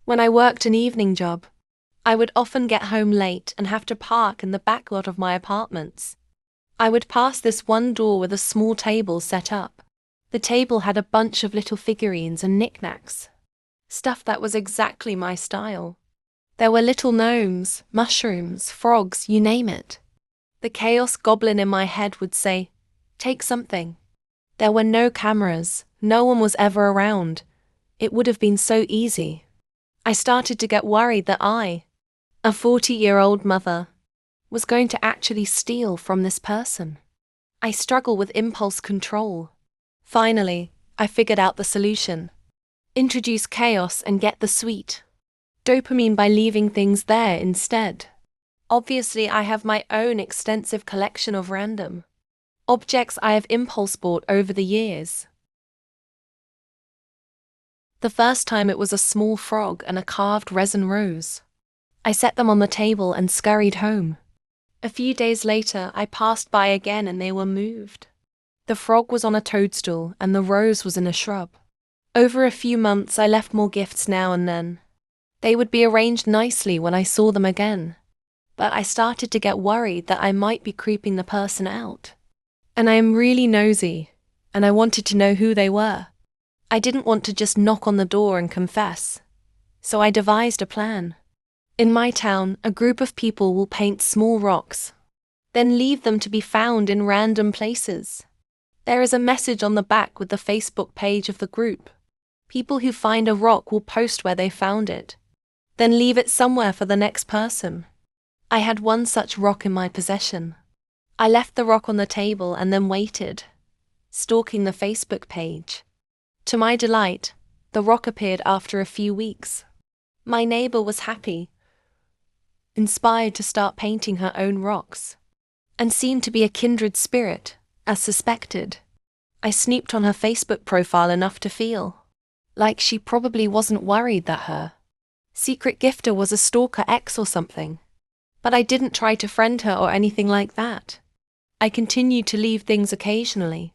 When I worked an evening job, I would often get home late and have to park in the back lot of my apartments. I would pass this one door with a small table set up. The table had a bunch of little figurines and knickknacks. Stuff that was exactly my style. There were little gnomes, mushrooms, frogs, you name it. The chaos goblin in my head would say, "Take something." There were no cameras, no one was ever around. It would have been so easy. I started to get worried that I, a 40-year-old mother, was going to actually steal from this person. I struggle with impulse control. Finally, I figured out the solution. Introduce chaos and get the sweet dopamine by leaving things there instead. Obviously, I have my own extensive collection of random objects I have impulse bought over the years. The first time it was a small frog and a carved resin rose. I set them on the table and scurried home. A few days later, I passed by again and they were moved. The frog was on a toadstool and the rose was in a shrub. Over a few months, I left more gifts now and then. They would be arranged nicely when I saw them again. But I started to get worried that I might be creeping the person out. And I am really nosy, and I wanted to know who they were. I didn't want to just knock on the door and confess. So I devised a plan. In my town, a group of people will paint small rocks, then leave them to be found in random places. There is a message on the back with the Facebook page of the group. People who find a rock will post where they found it, then leave it somewhere for the next person. I had one such rock in my possession. I left the rock on the table and then waited, stalking the Facebook page. To my delight, the rock appeared after a few weeks. My neighbor was happy, inspired to start painting her own rocks, and seemed to be a kindred spirit, as suspected. I snooped on her Facebook profile enough to feel like she probably wasn't worried that her secret gifter was a stalker ex or something. But I didn't try to friend her or anything like that. I continued to leave things occasionally,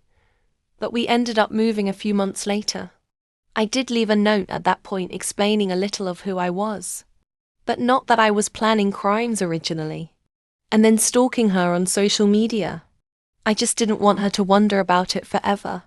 but we ended up moving a few months later. I did leave a note at that point explaining a little of who I was, but not that I was planning crimes originally, and then stalking her on social media. I just didn't want her to wonder about it forever.